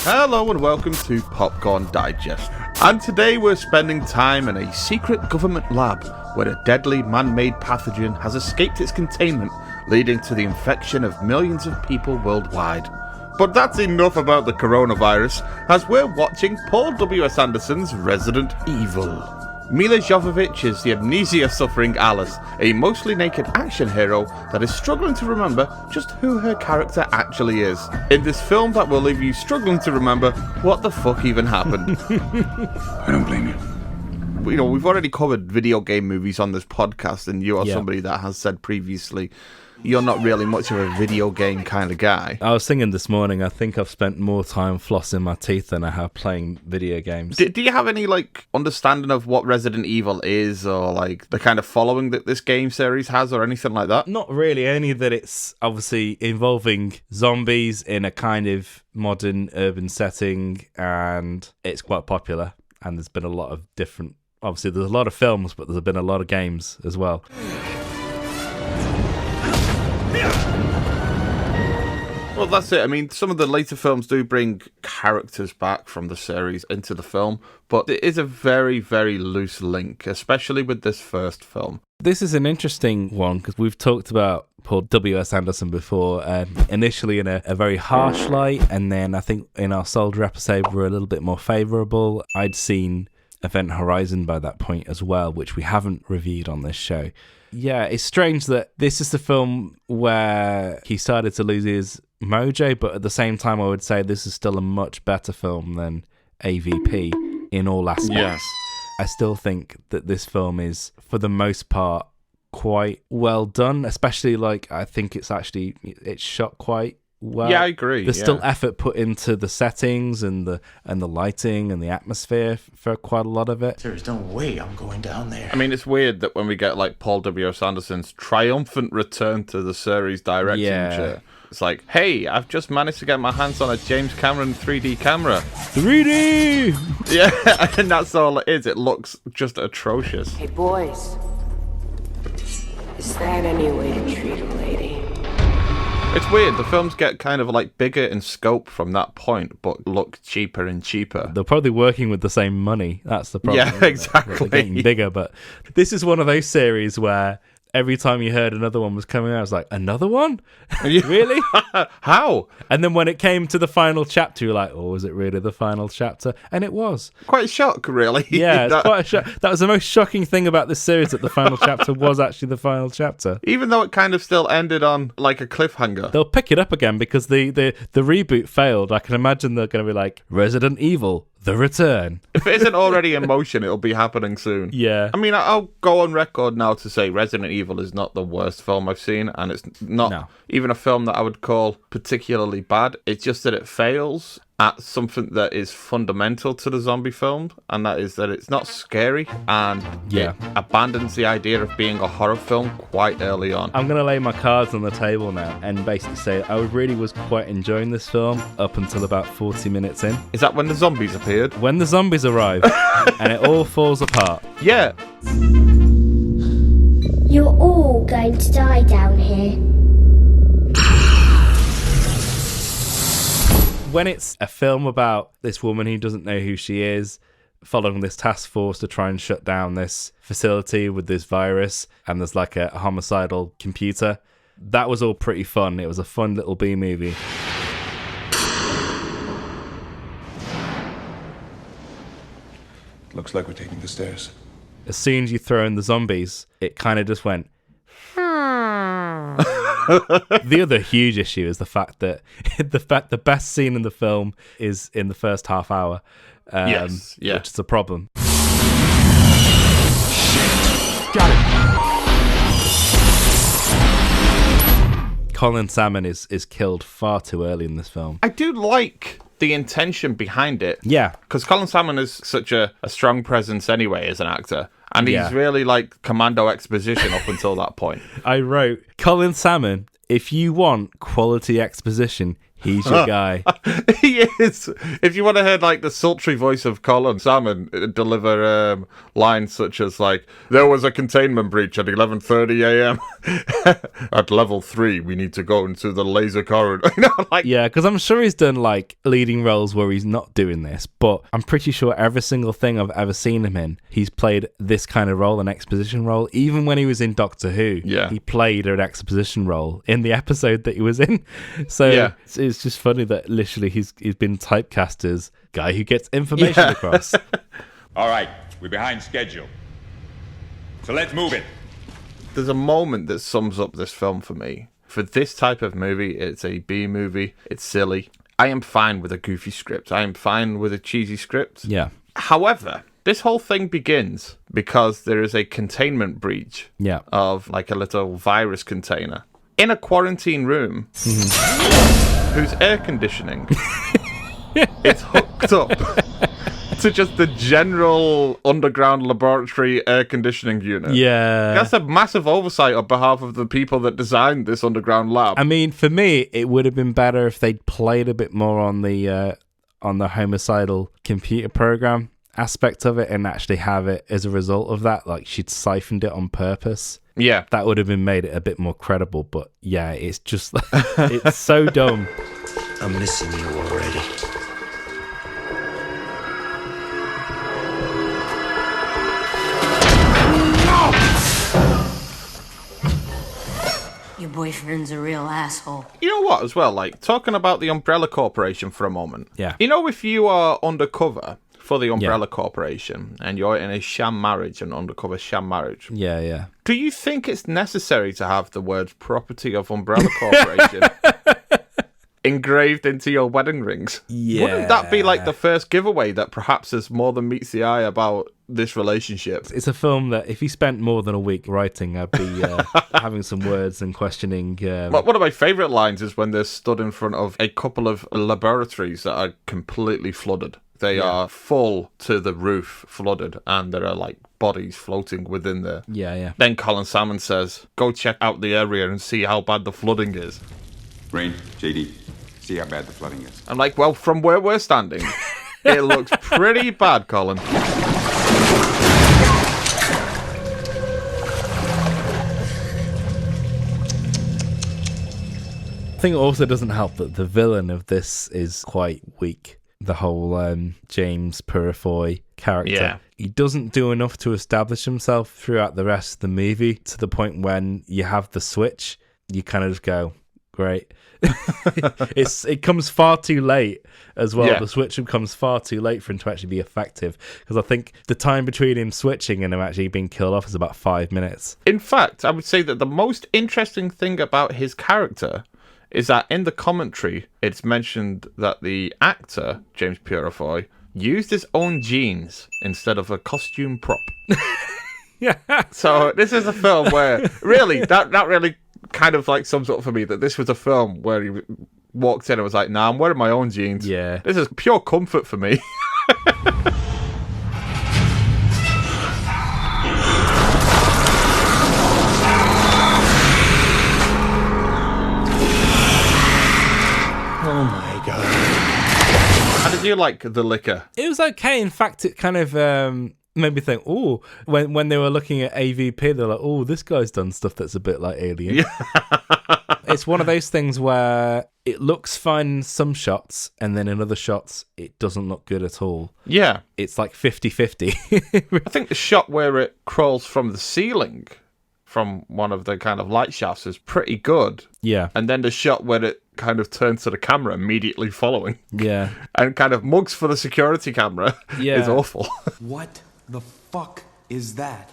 Hello and welcome to Popcorn Digest. And today we're spending time in a secret government lab where a deadly man-made pathogen has escaped its containment, leading to the infection of millions of people worldwide. But that's enough about the coronavirus, as we're watching Paul W.S. Anderson's Resident Evil. Mila Jovovich is the amnesia-suffering Alice, a mostly naked action hero that is struggling to remember just who her character actually is. In this film that will leave you struggling to remember what the fuck even happened. I don't blame you. You know, we've already covered video game movies on this podcast, and you are somebody that has said previously you're not really much of a video game kind of guy. I was thinking this morning, I think I've spent more time flossing my teeth than I have playing video games. Do you have any, understanding of what Resident Evil is, or, the kind of following that this game series has, or anything like that? Not really, only that it's obviously involving zombies in a kind of modern urban setting, and it's quite popular, and there's been a lot of different... Obviously, there's a lot of films, but there's been a lot of games as well. Well, that's it. I mean, some of the later films do bring characters back from the series into the film, but it is a very, very loose link, especially with this first film. This is an interesting one, because we've talked about Paul W.S. Anderson before, initially in a very harsh light, and then I think in our Soldier episode we're a little bit more favourable. I'd seen Event Horizon by that point as well, which we haven't reviewed on this show. Yeah, it's strange that this is the film where he started to lose his mojo, but at the same time I would say this is still a much better film than AVP in all aspects. Yes. I still think that this film is, for the most part, quite well done, especially I think it's shot quite well. Yeah, I agree. There's still effort put into the settings and the lighting and the atmosphere for quite a lot of it. There's no way I'm going down there. I mean, it's weird that when we get Paul W.S. Anderson's triumphant return to the series directing chair, it's like, hey, I've just managed to get my hands on a James Cameron 3D camera. 3D! Yeah, and that's all it is. It looks just atrocious. Hey, boys. Is that any way to treat a lady? It's weird. The films get kind of bigger in scope from that point, but look cheaper and cheaper. They're probably working with the same money. That's the problem. Yeah, exactly. They're getting bigger, but this is one of those series where every time you heard another one was coming out, I was like, another one? Really? How? And then when it came to the final chapter, you're like, oh, is it really the final chapter? And it was. Quite a shock, really. Yeah, it's quite a shock. That was the most shocking thing about this series, that the final chapter was actually the final chapter. Even though it kind of still ended on a cliffhanger. They'll pick it up again because the reboot failed. I can imagine they're going to be like, Resident Evil, The Return. If it isn't already in motion, it'll be happening soon. Yeah. I mean, I'll go on record now to say Resident Evil is not the worst film I've seen, and it's not even a film that I would call particularly bad. It's just that it fails at something that is fundamental to the zombie film, and that is that it's not scary, and it abandons the idea of being a horror film quite early on. I'm going to lay my cards on the table now and basically say I really was quite enjoying this film up until about 40 minutes in. Is that when the zombies appeared? When the zombies arrive and it all falls apart. Yeah. You're all going to die down here. When it's a film about this woman who doesn't know who she is, following this task force to try and shut down this facility with this virus, and there's a homicidal computer, that was all pretty fun. It was a fun little B-movie. Looks like we're taking the stairs. As soon as you throw in the zombies, it kind of just went... The other huge issue is the fact that the best scene in the film is in the first half hour, which is a problem. Got it. Colin Salmon is killed far too early in this film. I do like the intention behind it. Yeah. Because Colin Salmon is such a strong presence anyway as an actor. And he's really commando exposition up until that point. I wrote, Colin Salmon, if you want quality exposition, He's your guy. He is. If you want to hear like the sultry voice of Colin Salmon deliver lines such as like, "There was a containment breach at 11:30 a.m. At level 3, we need to go into the laser corridor." Yeah, because I'm sure he's done like leading roles where he's not doing this, but I'm pretty sure every single thing I've ever seen him in, he's played this kind of role, an exposition role. Even when he was in Doctor Who, he played an exposition role in the episode that he was in. So it's just funny that literally he's been typecast as guy who gets information across. All right, we're behind schedule. So let's move it. There's a moment that sums up this film for me. For this type of movie, it's a B movie. It's silly. I am fine with a goofy script. I am fine with a cheesy script. Yeah. However, this whole thing begins because there is a containment breach of like a little virus container in a quarantine room whose air conditioning is hooked up to just the general underground laboratory air conditioning unit. Yeah. That's a massive oversight on behalf of the people that designed this underground lab. I mean, for me, it would have been better if they'd played a bit more on the homicidal computer program aspect of it and actually have it as a result of that. Like, she'd siphoned it on purpose. Yeah. That would have been made it a bit more credible. But yeah, it's just, it's so dumb. I'm missing you already. Your boyfriend's a real asshole. You know what, as well? Like, talking about the Umbrella Corporation for a moment. Yeah. You know, if you are undercover for the Umbrella Corporation and you're in a sham marriage, an undercover sham marriage. Yeah, yeah. Do you think it's necessary to have the words property of Umbrella Corporation engraved into your wedding rings? Yeah. Wouldn't that be like the first giveaway that perhaps there's more than meets the eye about this relationship? It's a film that if you spent more than a week writing, I'd be having some words and questioning. One of my favourite lines is when they're stood in front of a couple of laboratories that are completely flooded. They are full to the roof, flooded, and there are like bodies floating within there. Yeah, yeah. Then Colin Salmon says, "Go check out the area and see how bad the flooding is." Rain, JD, see how bad the flooding is. I'm like, well, from where we're standing, it looks pretty bad, Colin. I think it also doesn't help that the villain of this is quite weak. The whole James Purefoy character. Yeah. He doesn't do enough to establish himself throughout the rest of the movie to the point when you have the switch, you kind of just go, great. It comes far too late as well. Yeah. The switch comes far too late for him to actually be effective, because I think the time between him switching and him actually being killed off is about 5 minutes. In fact, I would say that the most interesting thing about his character is that in the commentary, it's mentioned that the actor, James Purefoy, used his own jeans instead of a costume prop. Yeah. So this is a film where, really, that really kind of like sums up for me that this was a film where he walked in and was like, nah, I'm wearing my own jeans. Yeah. This is pure comfort for me. Oh my god. How did you like the liquor? It was okay. In fact, it kind of made me think, oh, when they were looking at AVP, they're like, oh, this guy's done stuff that's a bit like Alien. Yeah. It's one of those things where it looks fine in some shots, and then in other shots, it doesn't look good at all. Yeah. It's like 50-50. I think the shot where it crawls from the ceiling from one of the kind of light shafts is pretty good. Yeah. And then the shot where it kind of turns to the camera immediately following. Yeah. And kind of mugs for the security camera is awful. What the fuck is that?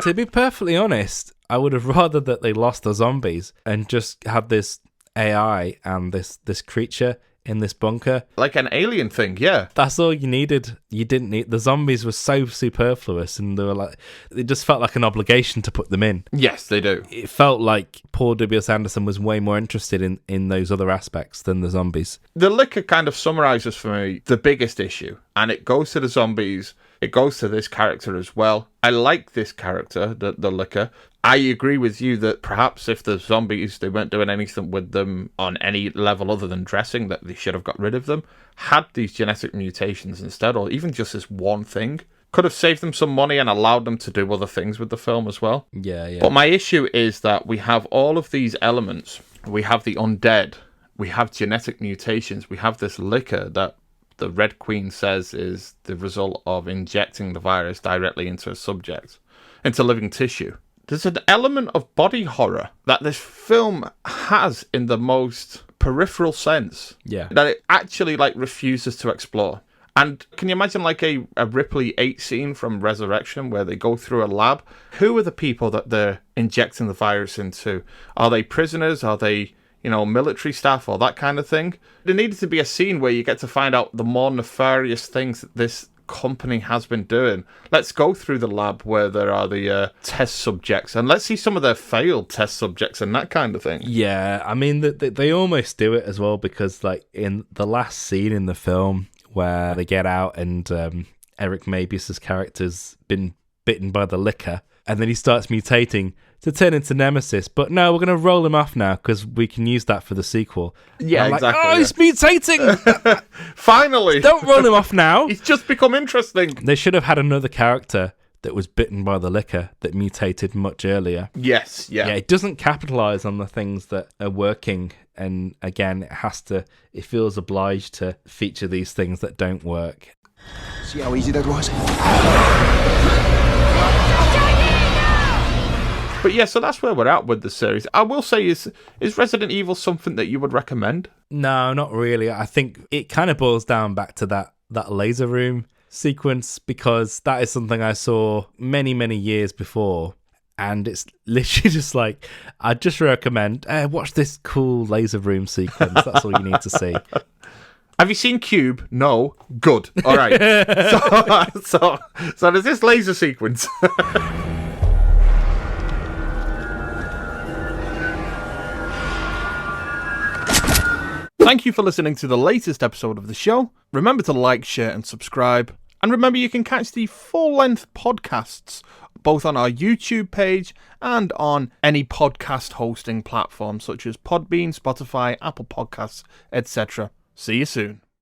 To be perfectly honest, I would have rather that they lost the zombies and just had this AI and this creature in this bunker. Like an alien thing, yeah. That's all you needed. You didn't need... The zombies were so superfluous, and they were like... It just felt like an obligation to put them in. Yes, they do. It felt like Paul W.S. Anderson was way more interested in those other aspects than the zombies. The liquor kind of summarizes for me the biggest issue, and it goes to the zombies It goes to this character as well. I like this character, the licker. I agree with you that perhaps if the zombies, they weren't doing anything with them on any level other than dressing, that they should have got rid of them. Had these genetic mutations instead, or even just this one thing, could have saved them some money and allowed them to do other things with the film as well. Yeah. But my issue is that we have all of these elements. We have the undead. We have genetic mutations. We have this liquor that the Red Queen says is the result of injecting the virus directly into a subject, into living tissue. There's an element of body horror that this film has in the most peripheral sense. Yeah. That it actually refuses to explore. And can you imagine a Ripley 8 scene from Resurrection where they go through a lab? Who are the people that they're injecting the virus into? Are they prisoners? Are they, military staff or that kind of thing? There needed to be a scene where you get to find out the more nefarious things that this company has been doing. Let's go through the lab where there are the test subjects, and let's see some of their failed test subjects and that kind of thing. Yeah, I mean, they almost do it as well, because in the last scene in the film where they get out and Eric Mabius's character's been bitten by the licker, and then he starts mutating to turn into Nemesis. But no, we're going to roll him off now because we can use that for the sequel. Yeah, exactly. Oh, he's mutating! Finally! Don't roll him off now. He's just become interesting. They should have had another character that was bitten by the licker that mutated much earlier. Yes, yeah. Yeah, it doesn't capitalise on the things that are working. And again, it feels obliged to feature these things that don't work. See how easy that was? But yeah, so that's where we're at with the series. I will say, is Resident Evil something that you would recommend? No, not really. I think it kind of boils down back to that laser room sequence, because that is something I saw many, many years before. And it's literally just I'd just recommend, watch this cool laser room sequence. That's all you need to see. Have you seen Cube? No. Good. All right. So there's this laser sequence. Thank you for listening to the latest episode of the show. Remember to like, share, and subscribe. And remember, you can catch the full-length podcasts both on our YouTube page and on any podcast hosting platform such as Podbean, Spotify, Apple Podcasts, etc. See you soon.